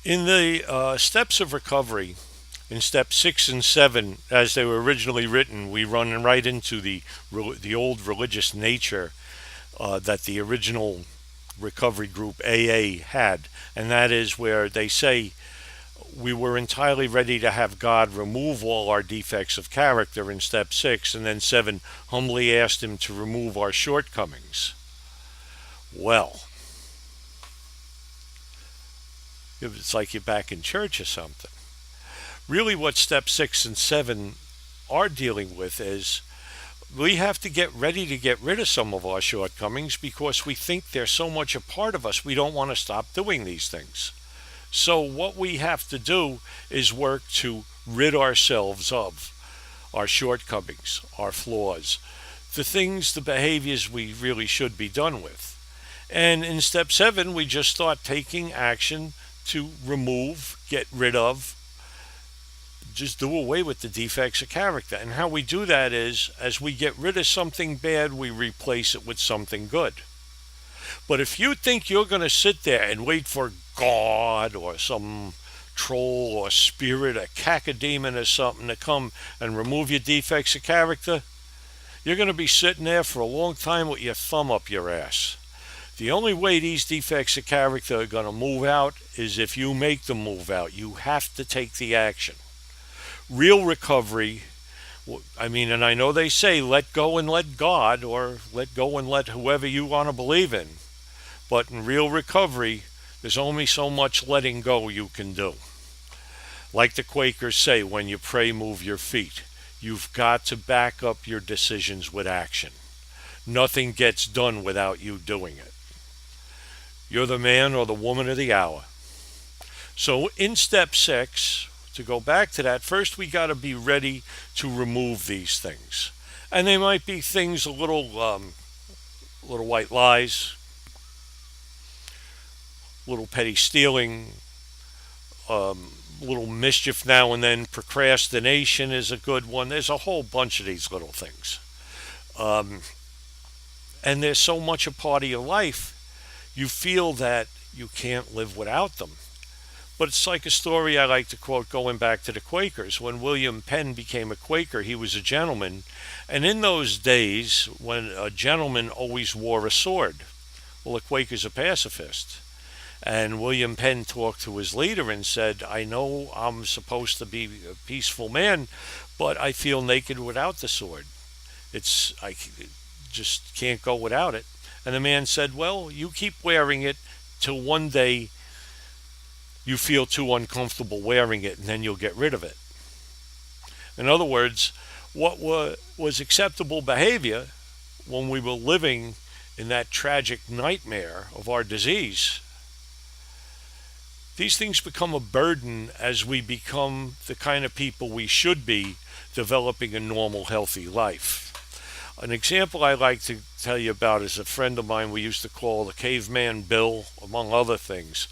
In the steps of recovery, in step 6 and 7, as they were originally written, we run right into the old religious nature that the original recovery group AA had, and that is where they say we were entirely ready to have God remove all our defects of character in step 6, and then 7, humbly asked Him to remove our shortcomings. Well, it's like you're back in church or something. Really, what step 6 and 7 are dealing with is we have to get ready to get rid of some of our shortcomings because we think they're so much a part of us we don't want to stop doing these things. So, what we have to do is work to rid ourselves of our shortcomings, our flaws, the things, the behaviors we really should be done with. And in step 7, we just start taking action to remove, get rid of, just do away with the defects of character. And how we do that is, as we get rid of something bad, we replace it with something good. But if you think you're going to sit there and wait for God or some troll or spirit, a cacodemon or something to come and remove your defects of character, you're going to be sitting there for a long time with your thumb up your ass. The only way these defects of character are going to move out is if you make them move out. You have to take the action. Real recovery, and I know they say let go and let God, or let go and let whoever you want to believe in. But in real recovery, there's only so much letting go you can do. Like the Quakers say, when you pray, move your feet. You've got to back up your decisions with action. Nothing gets done without you doing it. You're the man or the woman of the hour. So in step 6, to go back to that, first we got to be ready to remove these things. And they might be things, little white lies, little petty stealing, little mischief now and then. Procrastination is a good one. There's a whole bunch of these little things. And there's so much a part of your life, you feel that you can't live without them. But it's like a story I like to quote going back to the Quakers. When William Penn became a Quaker, he was a gentleman. And in those days, when a gentleman always wore a sword, well, a Quaker's a pacifist. And William Penn talked to his leader and said, I know I'm supposed to be a peaceful man, but I feel naked without the sword. I just can't go without it. And the man said, well, you keep wearing it till one day you feel too uncomfortable wearing it, and then you'll get rid of it. In other words, what was acceptable behavior when we were living in that tragic nightmare of our disease, these things become a burden as we become the kind of people we should be, developing a normal, healthy life. An example I like to tell you about is a friend of mine we used to call the Caveman Bill, among other things.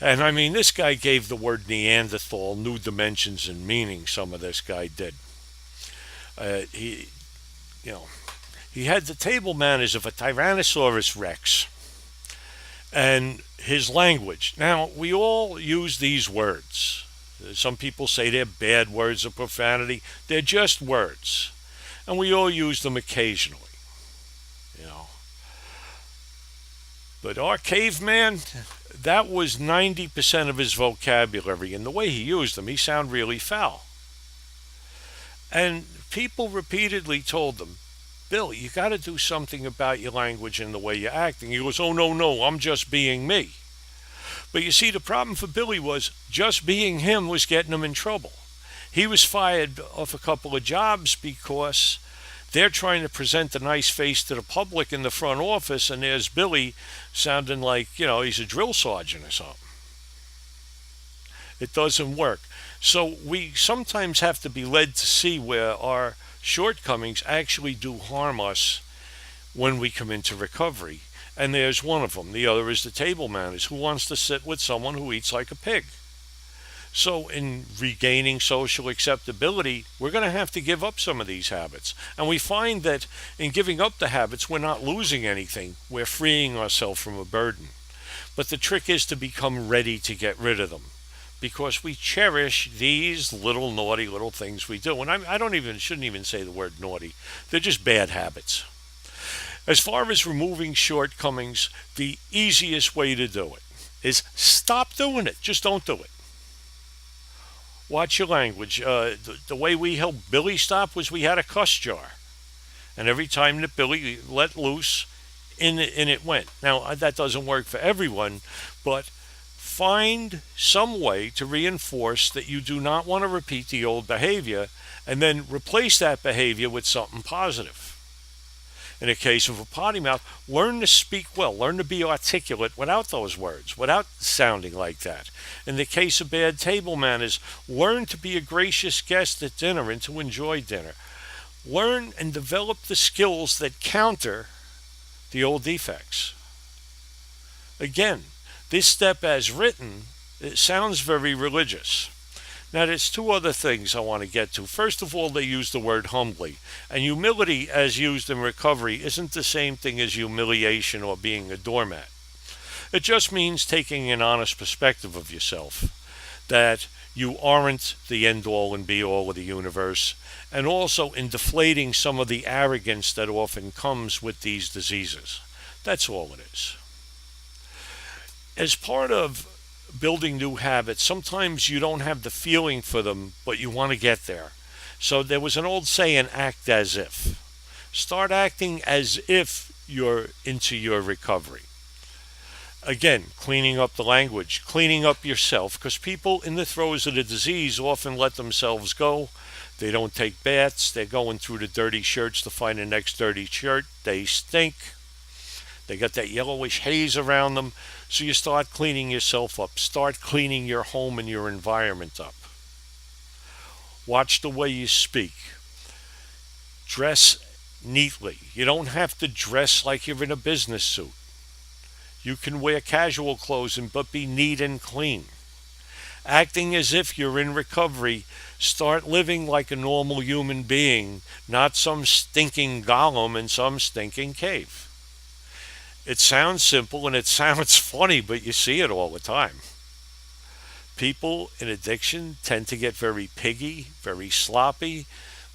And this guy gave the word Neanderthal new dimensions and meaning. Some of this guy did. He had the table manners of a Tyrannosaurus Rex, and his language. Now, we all use these words. Some people say they're bad words of profanity. They're just words, and we all use them occasionally. But our caveman, that was 90% of his vocabulary, and the way he used them, he sounded really foul. And people repeatedly told him, Bill, you got to do something about your language and the way you're acting. He goes, oh, no, I'm just being me. But you see, the problem for Billy was just being him was getting him in trouble. He was fired off a couple of jobs because they're trying to present a nice face to the public in the front office, and there's Billy sounding like, he's a drill sergeant or something. It doesn't work. So we sometimes have to be led to see where our shortcomings actually do harm us when we come into recovery. And there's one of them. The other is the table manners. Who wants to sit with someone who eats like a pig? So in regaining social acceptability, we're going to have to give up some of these habits. And we find that in giving up the habits, we're not losing anything. We're freeing ourselves from a burden. But the trick is to become ready to get rid of them, because we cherish these little naughty little things we do. And I don't even shouldn't even say the word naughty. They're just bad habits. As far as removing shortcomings, the easiest way to do it is stop doing it. Just don't do it. Watch your language. The way we helped Billy stop was we had a cuss jar. And every time that Billy let loose, in it went. Now, that doesn't work for everyone, but find some way to reinforce that you do not want to repeat the old behavior, and then replace that behavior with something positive. In the case of a potty mouth, learn to speak well, learn to be articulate without those words, without sounding like that. In the case of bad table manners, learn to be a gracious guest at dinner and to enjoy dinner. Learn and develop the skills that counter the old defects. Again, this step as written, it sounds very religious. Now, there's two other things I want to get to. First of all, they use the word humbly. And humility, as used in recovery, isn't the same thing as humiliation or being a doormat. It just means taking an honest perspective of yourself, that you aren't the end-all and be-all of the universe, and also in deflating some of the arrogance that often comes with these diseases. That's all it is. As part of building new habits, sometimes you don't have the feeling for them, but you want to get there. So there was an old saying, act as if. Start acting as if you're into your recovery. Again, cleaning up the language, cleaning up yourself, because people in the throes of the disease often let themselves go. They don't take baths. They're going through the dirty shirts to find the next dirty shirt. They stink. They got that yellowish haze around them. So you start cleaning yourself up. Start cleaning your home and your environment up. Watch the way you speak. Dress neatly. You don't have to dress like you're in a business suit. You can wear casual clothes but be neat and clean. Acting as if you're in recovery, start living like a normal human being, not some stinking golem in some stinking cave. It sounds simple and it sounds funny, but you see it all the time. People in addiction tend to get very piggy, very sloppy,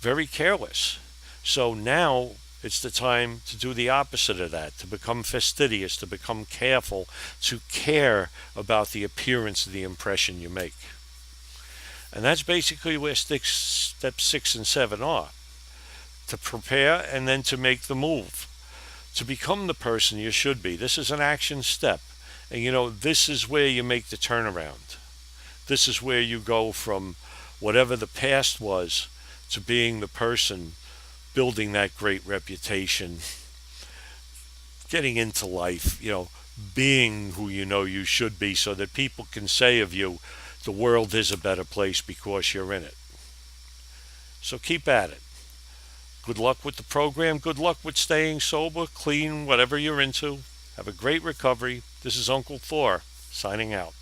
very careless. So now it's the time to do the opposite of that, to become fastidious, to become careful, to care about the appearance of the impression you make. And that's basically where steps 6 and 7 are. To prepare and then to make the move. To become the person you should be. This is an action step. And this is where you make the turnaround. This is where you go from whatever the past was to being the person building that great reputation, getting into life, being who you should be, so that people can say of you, the world is a better place because you're in it. So keep at it. Good luck with the program. Good luck with staying sober, clean, whatever you're into. Have a great recovery. This is Uncle Thor, signing out.